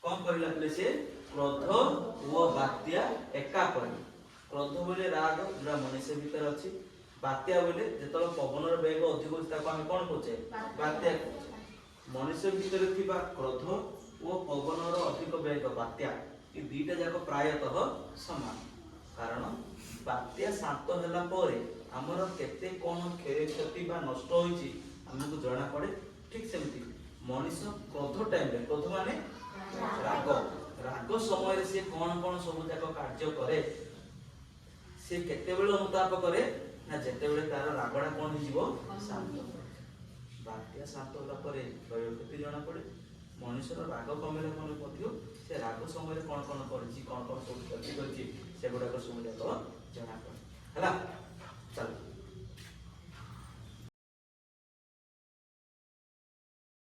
कौन कहला बोले से क्रोध ओ बात्या एका पड़े। क्रोध बोले राग जोड़ा मनुष्य भीतर अच्छी, बात्या बोले जो पवन बेग अधिक आम कौन कहे बात्या। मनुष्य भीतर थिबा क्रोध ओ पवन अधिक बेग बात्या ये दुईटा जाक प्रायतः समान। कारण बात्या शांत होला परे आमर केते कौन क्षय क्षति बा नष्ट होइछि हमको जना पड़े। ठीक सेमती मनुष्य क्रोध टाइम रे, क्रोध माने राग, राग समय से कौन कौन सब जाक कार्य करे से केते बेले अनुताप करे ना जेते बेले तार रागड़ा कौन हो शांत। बात्या शांत होला परे क्षय क्षति जना पड़े। मनुष्यर राग कमेला मध्य से राग समय कौन कौन कर कौन कौन सब क्षति कर सब जाक जना पड़े।